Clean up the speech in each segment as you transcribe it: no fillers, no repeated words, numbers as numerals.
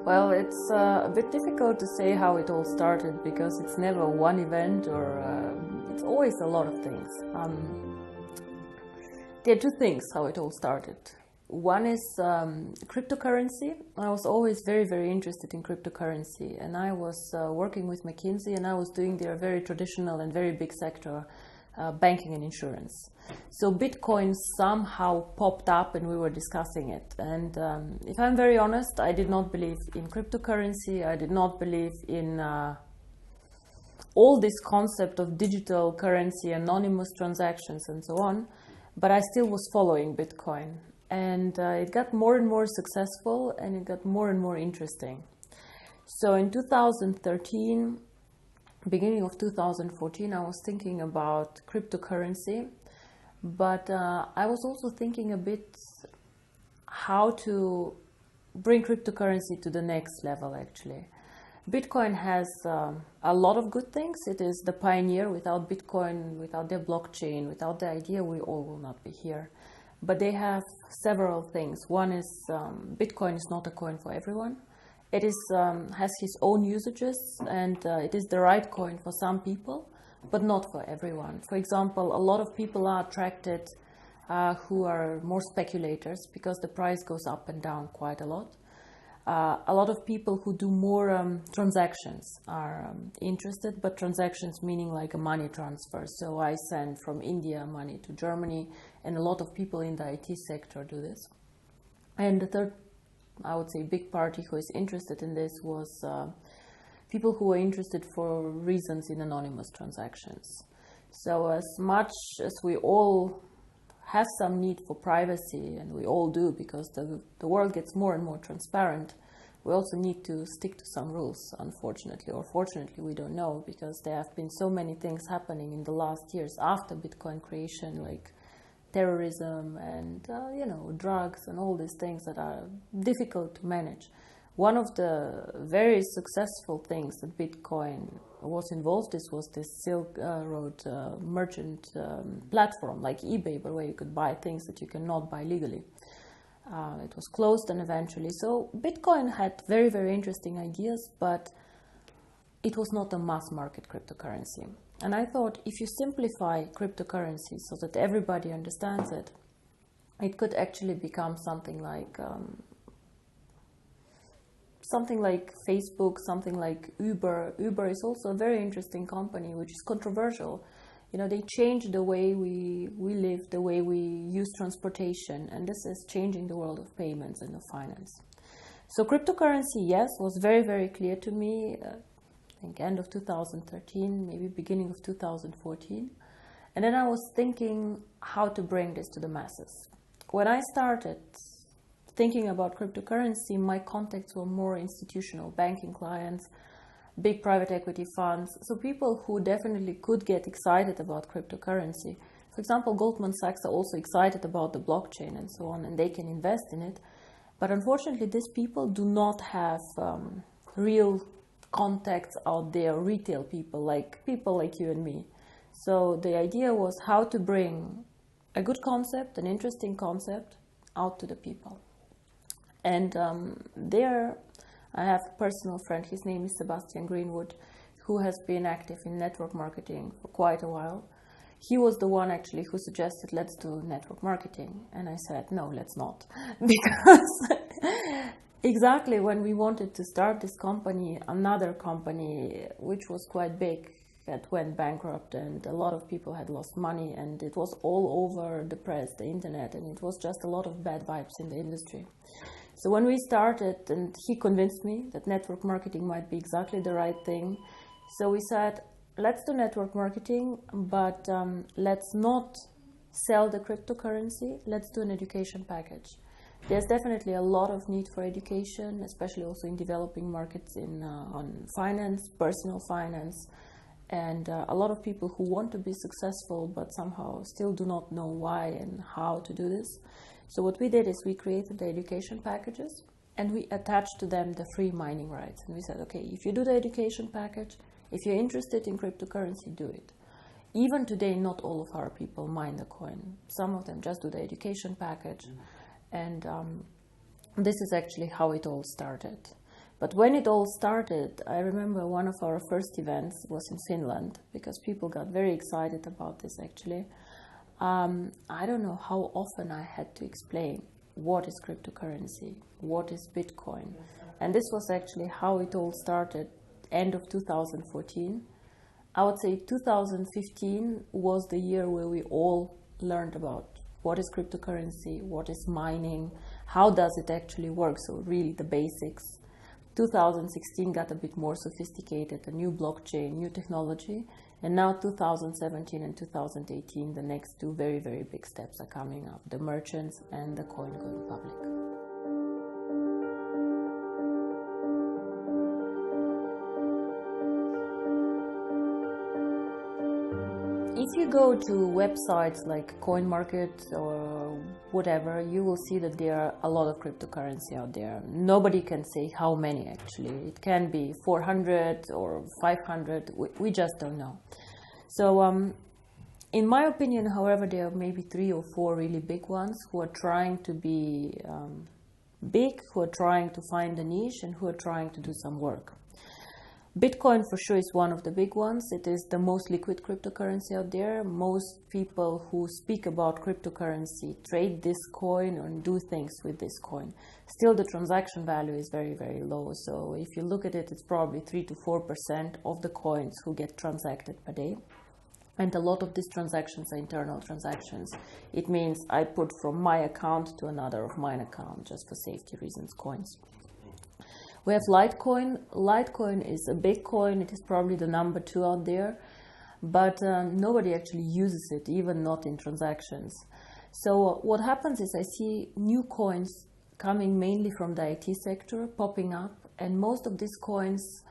Well, it's a bit difficult to say how it all started because it's never one event or it's always a lot of things. There are two things how it all started. One is cryptocurrency. I was always very, very interested in cryptocurrency, and I was working with McKinsey, and I was doing their very traditional and very big sector, banking and insurance. So Bitcoin somehow popped up and we were discussing it. And if I'm very honest, I did not believe in cryptocurrency. I did not believe in all this concept of digital currency, anonymous transactions and so on. But I still was following Bitcoin. And it got more and more successful and it got more and more interesting. So in 2013, beginning of 2014, I was thinking about cryptocurrency. But I was also thinking a bit how to bring cryptocurrency to the next level, actually. Bitcoin has a lot of good things. It is the pioneer. Without Bitcoin, without their blockchain, without the idea, we all will not be here. But they have several things. One is Bitcoin is not a coin for everyone. It is has its own usages, and it is the right coin for some people, but not for everyone. For example, a lot of people are attracted who are more speculators because the price goes up and down quite a lot. A lot of people who do more transactions are interested, but transactions meaning like a money transfer. So I send from India money to Germany, and a lot of people in the IT sector do this. And the third, I would say, big party who is interested in this was people who are interested for reasons in anonymous transactions. So as much as we all have some need for privacy, and we all do because the world gets more and more transparent, we also need to stick to some rules, unfortunately, or fortunately, we don't know, because there have been so many things happening in the last years after Bitcoin creation, like terrorism and drugs and all these things that are difficult to manage. One of the very successful things that Bitcoin was involved in was this Silk Road merchant platform like eBay, but where you could buy things that you cannot buy legally. It was closed and eventually. So Bitcoin had very, very interesting ideas, but it was not a mass market cryptocurrency. And I thought if you simplify cryptocurrency so that everybody understands it, it could actually become something like Facebook, something like Uber. Uber is also a very interesting company, which is controversial. You know, they change the way we live, the way we use transportation, and this is changing the world of payments and of finance. So cryptocurrency, yes, was very, very clear to me, I think end of 2013, maybe beginning of 2014. And then I was thinking how to bring this to the masses. When I started thinking about cryptocurrency, my contacts were more institutional, banking clients, big private equity funds, so people who definitely could get excited about cryptocurrency. For example, Goldman Sachs are also excited about the blockchain and so on, and they can invest in it. But unfortunately, these people do not have real contacts out there, retail people like you and me. So the idea was how to bring a good concept, an interesting concept, out to the people. And there I have a personal friend, his name is Sebastian Greenwood, who has been active in network marketing for quite a while. He was the one actually who suggested, let's do network marketing. And I said, no, let's not. Because exactly when we wanted to start this company, another company, which was quite big, that went bankrupt, and a lot of people had lost money, and it was all over the press, the internet, and it was just a lot of bad vibes in the industry. So when we started, and he convinced me that network marketing might be exactly the right thing, so we said, let's do network marketing, but let's not sell the cryptocurrency, let's do an education package. There's definitely a lot of need for education, especially also in developing markets on finance, personal finance, and a lot of people who want to be successful but somehow still do not know why and how to do this. So what we did is we created the education packages and we attached to them the free mining rights. And we said, okay, if you do the education package, if you're interested in cryptocurrency, do it. Even today, not all of our people mine the coin. Some of them just do the education package. And this is actually how it all started. But when it all started, I remember one of our first events was in Finland, because people got very excited about this actually. I don't know how often I had to explain what is cryptocurrency, what is Bitcoin. And this was actually how it all started, end of 2014. I would say 2015 was the year where we all learned about what is cryptocurrency, what is mining, how does it actually work, so really the basics. 2016 got a bit more sophisticated, a new blockchain, new technology, and now 2017 and 2018, the next two very, very big steps are coming up, the merchants and the coin going public. If you go to websites like CoinMarket or whatever, you will see that there are a lot of cryptocurrency out there. Nobody can say how many actually. It can be 400 or 500, we just don't know. So in my opinion, however, there are maybe 3 or 4 really big ones who are trying to be big, who are trying to find a niche, and who are trying to do some work. Bitcoin for sure is one of the big ones. It is the most liquid cryptocurrency out there. Most people who speak about cryptocurrency trade this coin and do things with this coin. Still, the transaction value is very, very low. So if you look at it, it's probably 3 to 4% of the coins who get transacted per day. And a lot of these transactions are internal transactions. It means I put from my account to another of mine account, just for safety reasons, coins. We have Litecoin. Litecoin is a big coin. It is probably the number 2 out there, but nobody actually uses it, even not in transactions. So what happens is I see new coins coming mainly from the IT sector popping up, and most of these coins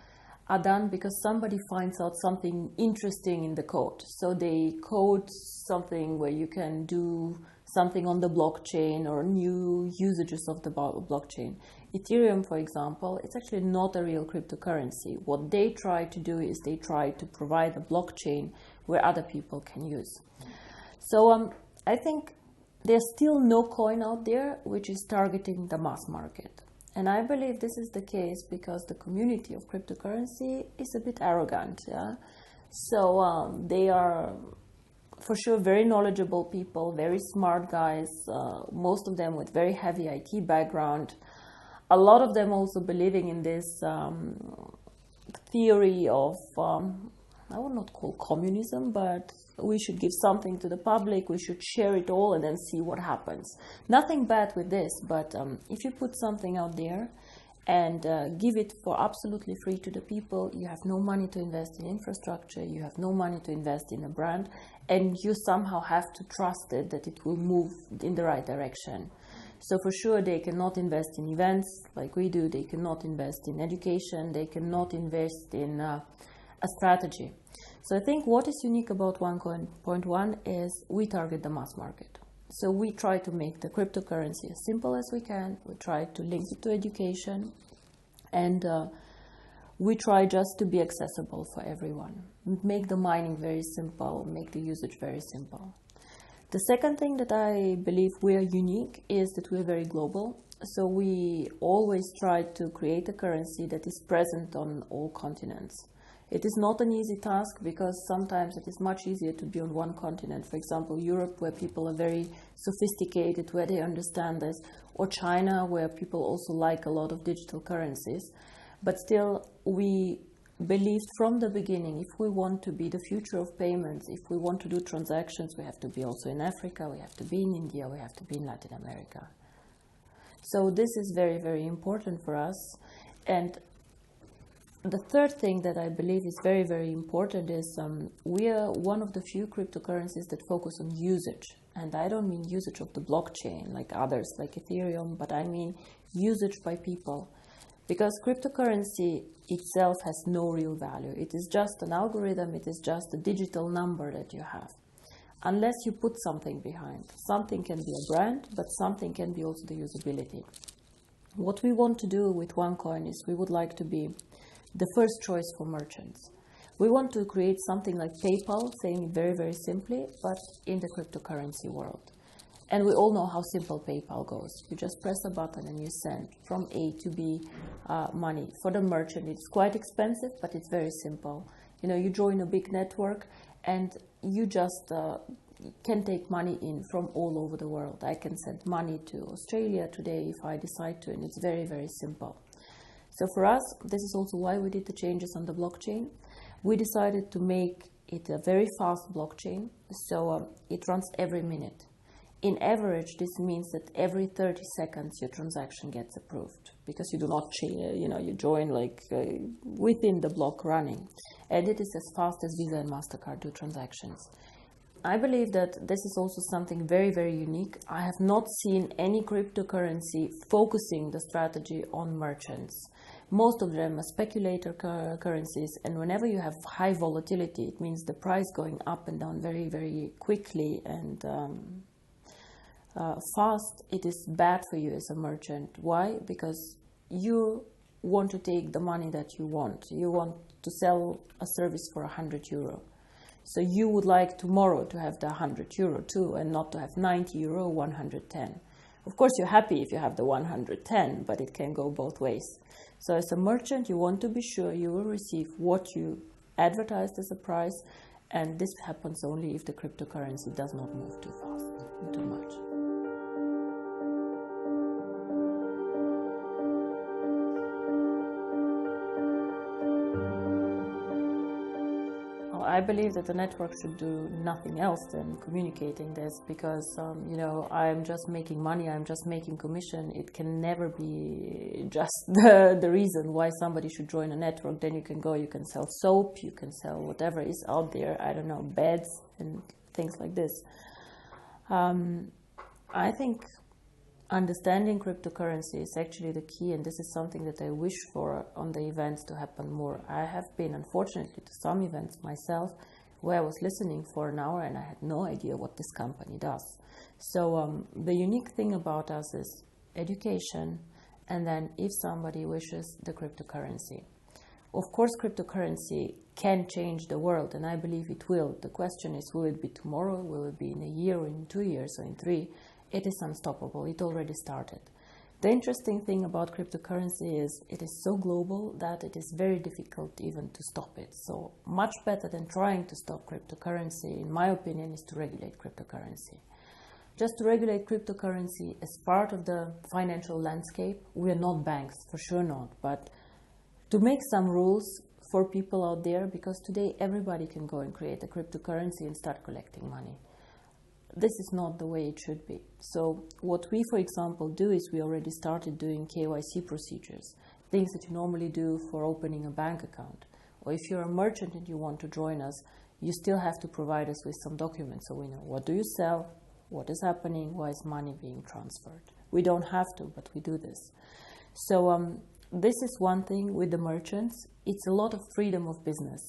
are done because somebody finds out something interesting in the code. So they code something where you can do something on the blockchain or new usages of the blockchain. Ethereum, for example, it's actually not a real cryptocurrency. What they try to do is they try to provide a blockchain where other people can use. So I think there's still no coin out there which is targeting the mass market. And I believe this is the case because the community of cryptocurrency is a bit arrogant. Yeah? So they are for sure very knowledgeable people, very smart guys, most of them with very heavy IT background. A lot of them also believing in this theory of, I would not call communism, but we should give something to the public, we should share it all and then see what happens. Nothing bad with this, but if you put something out there and give it for absolutely free to the people, you have no money to invest in infrastructure, you have no money to invest in a brand, and you somehow have to trust it that it will move in the right direction. So for sure they cannot invest in events like we do, they cannot invest in education, they cannot invest in a strategy. So I think what is unique about OneCoin.1 is we target the mass market. So we try to make the cryptocurrency as simple as we can, we try to link it to education, and we try just to be accessible for everyone. Make the mining very simple, make the usage very simple. The second thing that I believe we are unique is that we're very global. So we always try to create a currency that is present on all continents. It is not an easy task because sometimes it is much easier to be on one continent. For example, Europe, where people are very sophisticated, where they understand this, or China, where people also like a lot of digital currencies. But still, we believed from the beginning, if we want to be the future of payments, if we want to do transactions, we have to be also in Africa, we have to be in India, we have to be in Latin America. So this is very, very important for us. And the third thing that I believe is very, very important is we are one of the few cryptocurrencies that focus on usage. And I don't mean usage of the blockchain like others, like Ethereum, but I mean usage by people. Because cryptocurrency itself has no real value. It is just an algorithm, it is just a digital number that you have. Unless you put something behind. Something can be a brand, but something can be also the usability. What we want to do with OneCoin is we would like to be the first choice for merchants. We want to create something like PayPal, saying it very, very simply, but in the cryptocurrency world. And we all know how simple PayPal goes. You just press a button and you send from A to B money. For the merchant, it's quite expensive, but it's very simple. You know, you join a big network and you just can take money in from all over the world. I can send money to Australia today if I decide to, and it's very, very simple. So for us, this is also why we did the changes on the blockchain. We decided to make it a very fast blockchain, so it runs every minute. In average, this means that every 30 seconds your transaction gets approved, because you do not, you join like within the block running, and it is as fast as Visa and MasterCard do transactions. I believe that this is also something very, very unique. I have not seen any cryptocurrency focusing the strategy on merchants. Most of them are speculator currencies, and whenever you have high volatility, it means the price going up and down very, very quickly and fast. It is bad for you as a merchant. Why? Because you want to take the money that you want. You want to sell a service for €100. So you would like tomorrow to have the €100 too, and not to have €90, 110. Of course, you're happy if you have the 110, but it can go both ways. So as a merchant, you want to be sure you will receive what you advertised as a price, and this happens only if the cryptocurrency does not move too fast and too much. I believe that the network should do nothing else than communicating this, because I'm just making money, I'm just making commission. It can never be just the reason why somebody should join a network. Then you can sell soap, you can sell whatever is out there, I don't know, beds and things like this. I think understanding cryptocurrency is actually the key, and this is something that I wish for on the events to happen more. I have been, unfortunately, to some events myself where I was listening for an hour and I had no idea what this company does. So the unique thing about us is education, and then if somebody wishes, the cryptocurrency. Of course, cryptocurrency can change the world, and I believe it will. The question is, will it be tomorrow? Will it be in a year, or in 2 years, or in 3? It is unstoppable. It already started. The interesting thing about cryptocurrency is it is so global that it is very difficult even to stop it. So much better than trying to stop cryptocurrency, in my opinion, is to regulate cryptocurrency. Just to regulate cryptocurrency as part of the financial landscape. We are not banks, for sure not, but to make some rules for people out there, because today everybody can go and create a cryptocurrency and start collecting money. This is not the way it should be. So what we, for example, do is we already started doing KYC procedures, things that you normally do for opening a bank account. Or if you're a merchant and you want to join us, you still have to provide us with some documents so we know what do you sell, what is happening, why is money being transferred. We don't have to, but we do this. So this is one thing with the merchants. It's a lot of freedom of business.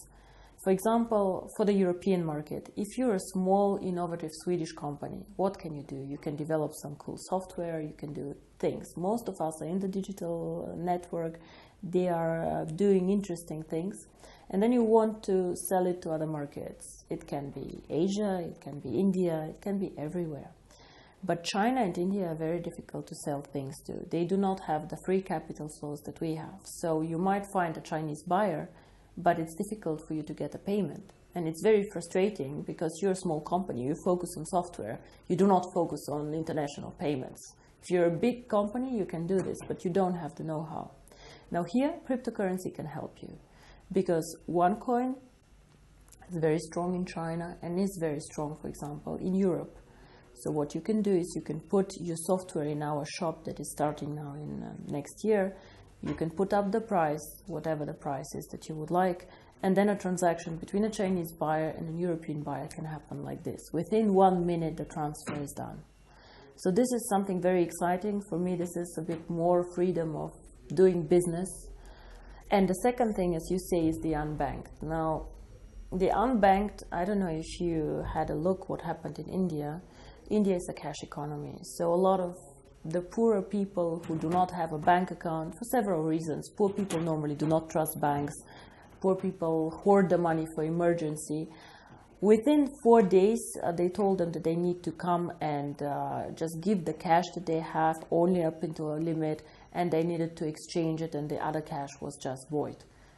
For example, for the European market, if you're a small, innovative Swedish company, what can you do? You can develop some cool software, you can do things. Most of us are in the digital network, they are doing interesting things. And then you want to sell it to other markets. It can be Asia, it can be India, it can be everywhere. But China and India are very difficult to sell things to. They do not have the free capital flows that we have. So you might find a Chinese buyer, but it's difficult for you to get a payment. And it's very frustrating because you're a small company, you focus on software, you do not focus on international payments. If you're a big company, you can do this, but you don't have the know-how. Now here, cryptocurrency can help you, because OneCoin is very strong in China and is very strong, for example, in Europe. So what you can do is you can put your software in our shop that is starting now in next year. You can put up the price, whatever the price is that you would like, and then a transaction between a Chinese buyer and a European buyer can happen like this. Within 1 minute, the transfer is done. So this is something very exciting. For me, this is a bit more freedom of doing business. And the second thing, as you say, is the unbanked. Now, the unbanked, I don't know if you had a look what happened in India. India is a cash economy. So a lot of the poorer people who do not have a bank account for several reasons. Poor people normally do not trust banks. Poor people hoard the money for emergency. Within 4 days, they told them that they need to come and just give the cash that they have only up into a limit, and they needed to exchange it, and the other cash was just void.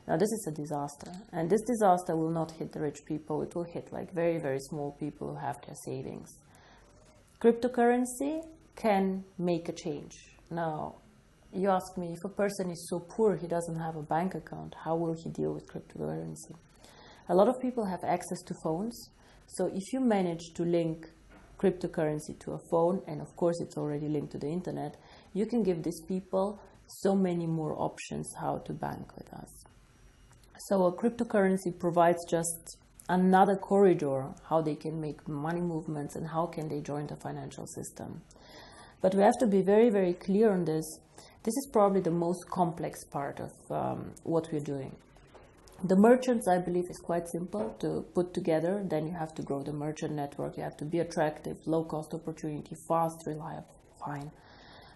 Now this is a disaster, and this disaster will not hit the rich people. It will hit like very, very small people who have their savings. Cryptocurrency can make a change. Now, you ask me, if a person is so poor he doesn't have a bank account, how will he deal with cryptocurrency? A lot of people have access to phones, so if you manage to link cryptocurrency to a phone, and of course it's already linked to the internet, you can give these people so many more options how to bank with us. So a cryptocurrency provides just another corridor how they can make money movements and how can they join the financial system. But we have to be very, very clear on this. This is probably the most complex part of what we're doing. The merchants, I believe, is quite simple to put together. Then you have to grow the merchant network. You have to be attractive, low-cost opportunity, fast, reliable, fine.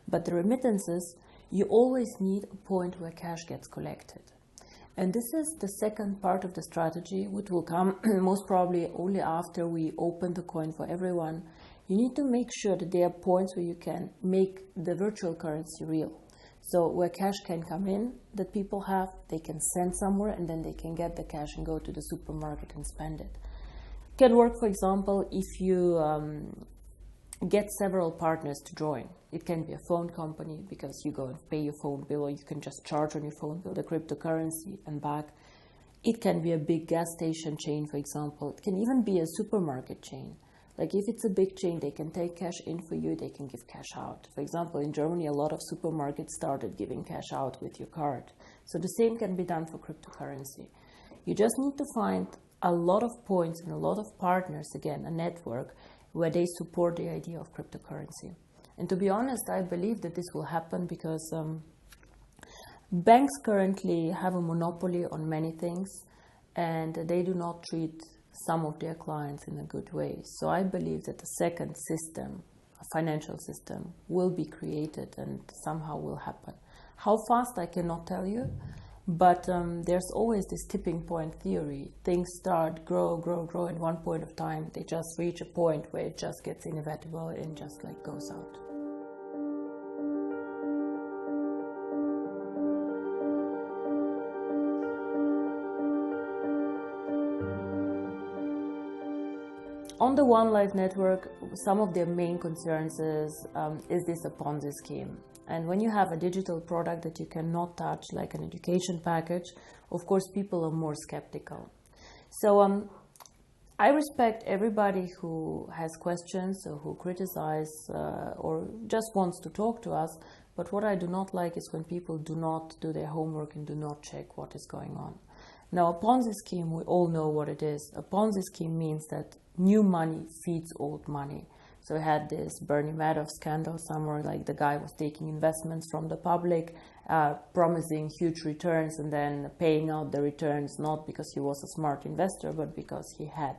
But the remittances, you always need a point where cash gets collected. And this is the second part of the strategy, which will come most probably only after we open the coin for everyone. You need to make sure that there are points where you can make the virtual currency real. So where cash can come in that people have, they can send somewhere, and then they can get the cash and go to the supermarket and spend it. It can work, for example, if you get several partners to join. It can be a phone company because you go and pay your phone bill, or you can just charge on your phone bill the cryptocurrency and back. It can be a big gas station chain, for example. It can even be a supermarket chain. Like if it's a big chain, they can take cash in for you, they can give cash out. For example, in Germany, a lot of supermarkets started giving cash out with your card. So the same can be done for cryptocurrency. You just need to find a lot of points and a lot of partners, again, a network, where they support the idea of cryptocurrency. And to be honest, I believe that this will happen because banks currently have a monopoly on many things, and they do not treat some of their clients in a good way. So I believe that a second system, a financial system, will be created and somehow will happen. How fast, I cannot tell you, but there's always this tipping point theory. Things start, grow, at one point of time, they just reach a point where it just gets inevitable and just like goes out. On the One Life network, some of their main concerns is this a Ponzi scheme. And when you have a digital product that you cannot touch, like an education package, of course, people are more skeptical. So I respect everybody who has questions or who criticize or just wants to talk to us. But what I do not like is when people do not do their homework and do not check what is going on. Now, a Ponzi scheme, we all know what it is. A Ponzi scheme means that new money feeds old money. So we had this Bernie Madoff scandal somewhere, like the guy was taking investments from the public, promising huge returns and then paying out the returns, not because he was a smart investor, but because he had,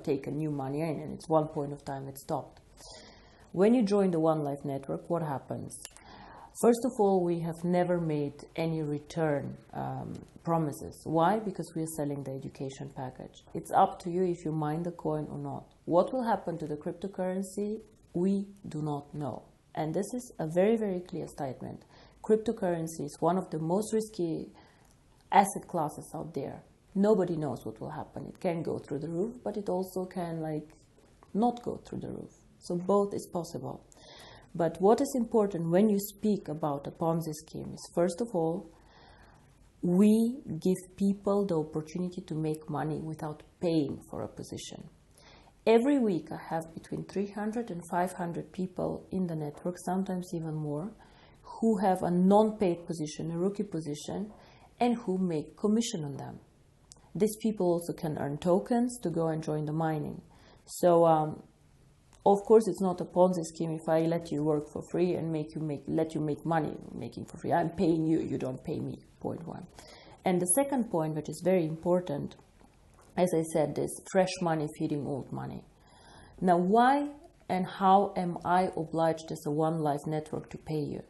taken new money in, and it's one point of time it stopped. When you join the One Life network, what happens? First of all, we have never made any return promises. Why? Because we are selling the education package. It's up to you if you mine the coin or not. What will happen to the cryptocurrency? We do not know. And this is a very, very clear statement. Cryptocurrency is one of the most risky asset classes out there. Nobody knows what will happen. It can go through the roof, but it also can not go through the roof. So both is possible. But what is important when you speak about a Ponzi scheme is, first of all, we give people the opportunity to make money without paying for a position. Every week I have between 300 and 500 people in the network, sometimes even more, who have a non-paid position, a rookie position, and who make commission on them. These people also can earn tokens to go and join the mining. So, of course, it's not a Ponzi scheme if I let you work for free and let you make money making for free. I'm paying you, you don't pay me, point one. And the second point, which is very important, as I said, is fresh money feeding old money. Now, why and how am I obliged as a One Life network to pay you?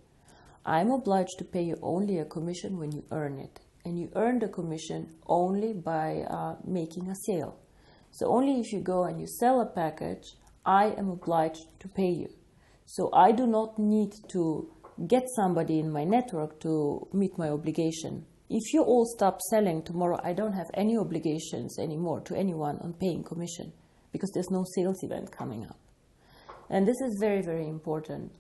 I'm obliged to pay you only a commission when you earn it. And you earn the commission only by making a sale. So only if you go and you sell a package, I am obliged to pay you. So I do not need to get somebody in my network to meet my obligation. If you all stop selling tomorrow, I don't have any obligations anymore to anyone on paying commission, because there's no sales event coming up. And this is very, very important.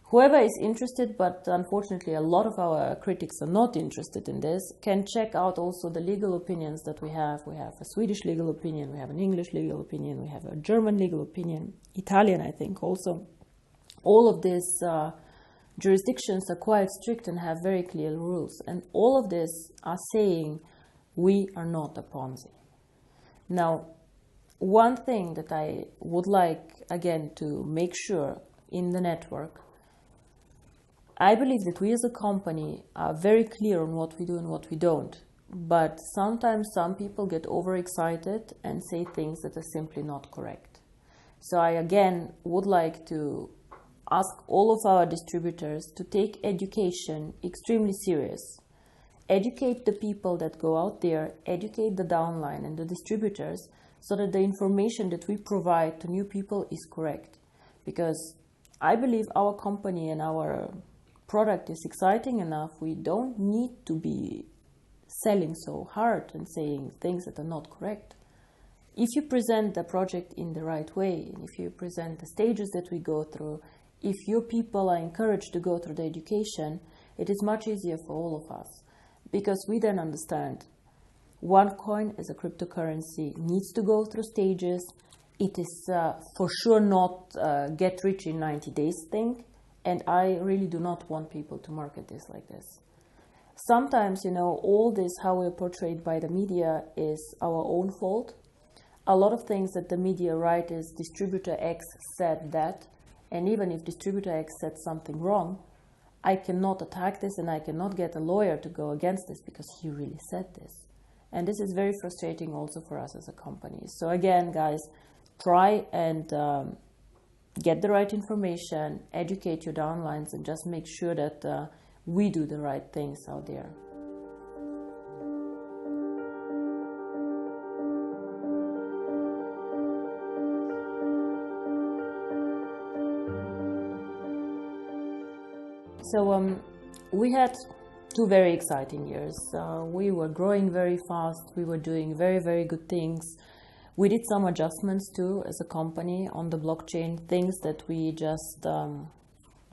Whoever is interested, but unfortunately a lot of our critics are not interested in this, can check out also the legal opinions that we have. We have a Swedish legal opinion, we have an English legal opinion, we have a German legal opinion, Italian, I think, also. All of these jurisdictions are quite strict and have very clear rules. And all of this are saying we are not a Ponzi. Now, one thing that I would like, again, to make sure in the network, I believe that we as a company are very clear on what we do and what we don't. But sometimes some people get overexcited and say things that are simply not correct. So I, again, would like to ask all of our distributors to take education extremely serious. Educate the people that go out there, educate the downline and the distributors, so that the information that we provide to new people is correct. Because I believe our company and our product is exciting enough. We don't need to be selling so hard and saying things that are not correct. If you present the project in the right way, and if you present the stages that we go through, if your people are encouraged to go through the education, it is much easier for all of us, because we then understand one coin as a cryptocurrency needs to go through stages. It is for sure not get rich in 90 days thing, and I really do not want people to market this like this. Sometimes, all this, how we're portrayed by the media, is our own fault. A lot of things that the media write is distributor X said that, and even if distributor X said something wrong, I cannot attack this and I cannot get a lawyer to go against this because he really said this. And this is very frustrating also for us as a company. So again, guys, try and get the right information, educate your downlines, and just make sure that we do the right things out there. So we had 2 very exciting years. We were growing very fast. We were doing very, very good things. We did some adjustments too as a company on the blockchain, things that we just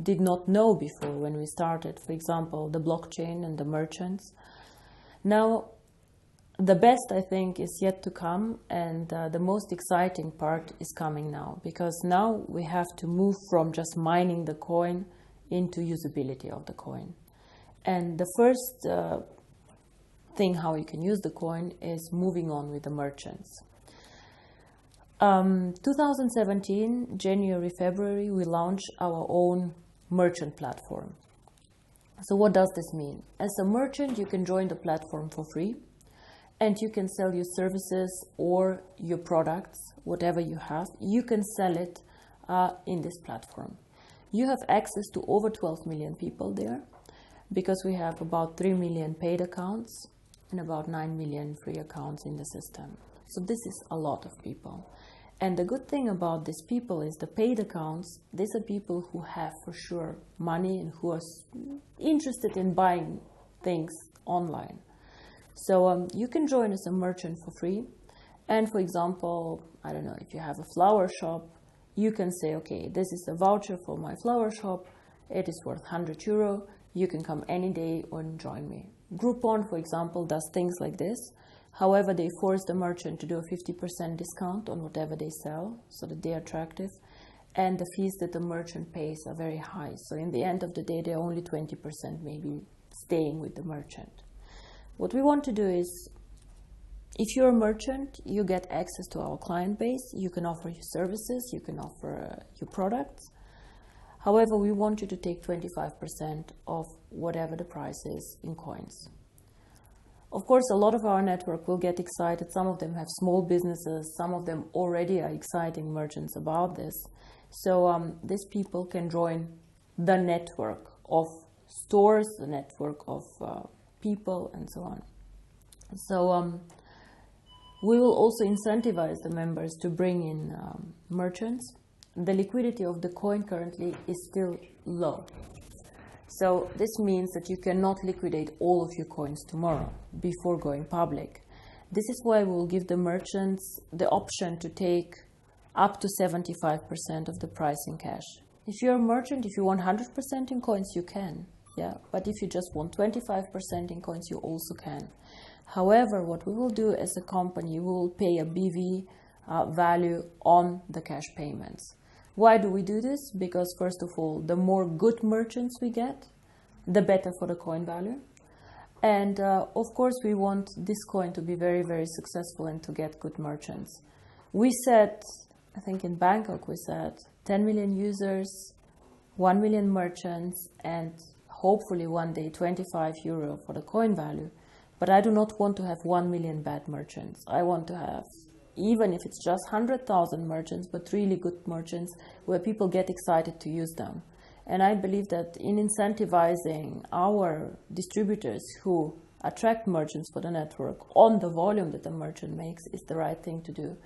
did not know before when we started. For example, the blockchain and the merchants. Now, the best, I think, is yet to come, and the most exciting part is coming now, because now we have to move from just mining the coin into usability of the coin. And the first thing how you can use the coin is moving on with the merchants. 2017, January, February, we launched our own merchant platform. So what does this mean? As a merchant, you can join the platform for free, and you can sell your services or your products, whatever you have. You can sell it in this platform. You have access to over 12 million people there, because we have about 3 million paid accounts and about 9 million free accounts in the system. So this is a lot of people. And the good thing about these people is the paid accounts, these are people who have for sure money and who are interested in buying things online. So you can join as a merchant for free. And for example, I don't know, if you have a flower shop, you can say, okay, this is a voucher for my flower shop. It is worth €100. You can come any day and join me. Groupon, for example, does things like this. However, they force the merchant to do a 50% discount on whatever they sell so that they are attractive. And the fees that the merchant pays are very high. So in the end of the day, they're only 20% maybe staying with the merchant. What we want to do is, if you're a merchant, you get access to our client base. You can offer your services, you can offer your products. However, we want you to take 25% of whatever the price is in coins. Of course, a lot of our network will get excited. Some of them have small businesses. Some of them already are exciting merchants about this. So these people can join the network of stores, the network of people, and so on. So We will also incentivize the members to bring in merchants. The liquidity of the coin currently is still low. So this means that you cannot liquidate all of your coins tomorrow before going public. This is why we will give the merchants the option to take up to 75% of the price in cash. If you're a merchant, if you want 100% in coins, you can. Yeah, but if you just want 25% in coins, you also can. However, what we will do as a company, we will pay a BV value on the cash payments. Why do we do this? Because first of all, the more good merchants we get, the better for the coin value. And of course, we want this coin to be very, very successful and to get good merchants. We said, I think in Bangkok, we said 10 million users, 1 million merchants, and hopefully one day 25 euro for the coin value. But I do not want to have 1 million bad merchants. I want to have, even if it's just 100,000 merchants, but really good merchants where people get excited to use them. And I believe that in incentivizing our distributors who attract merchants for the network on the volume that the merchant makes is the right thing to do.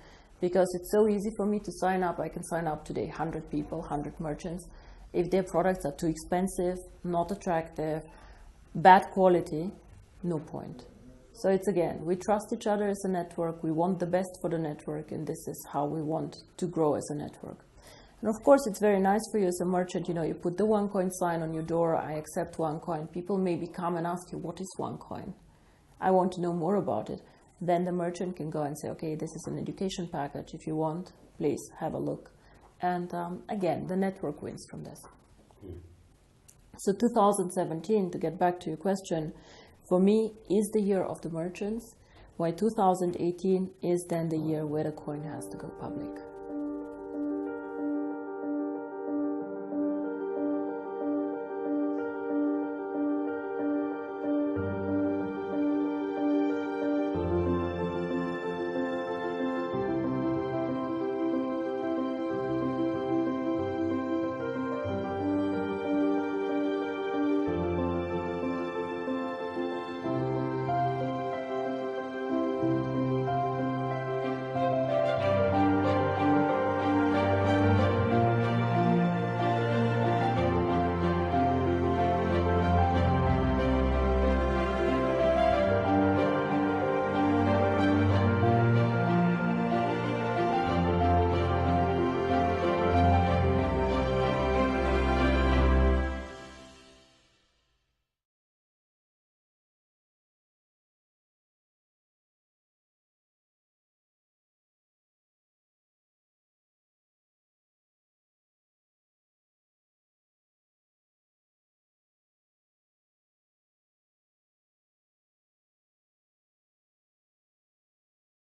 Because it's so easy for me to sign up. I can sign up today 100 people, 100 merchants. If their products are too expensive, not attractive, bad quality, no point. So it's again, we trust each other as a network. We want the best for the network, and this is how we want to grow as a network. And of course, it's very nice for you as a merchant. You know, you put the OneCoin sign on your door. I accept OneCoin. People maybe come and ask you, what is OneCoin? I want to know more about it. Then the merchant can go and say, okay, this is an education package. If you want, please have a look. And again, the network wins from this. So 2017, to get back to your question, for me is the year of the merchants, while 2018 is then the year where the coin has to go public.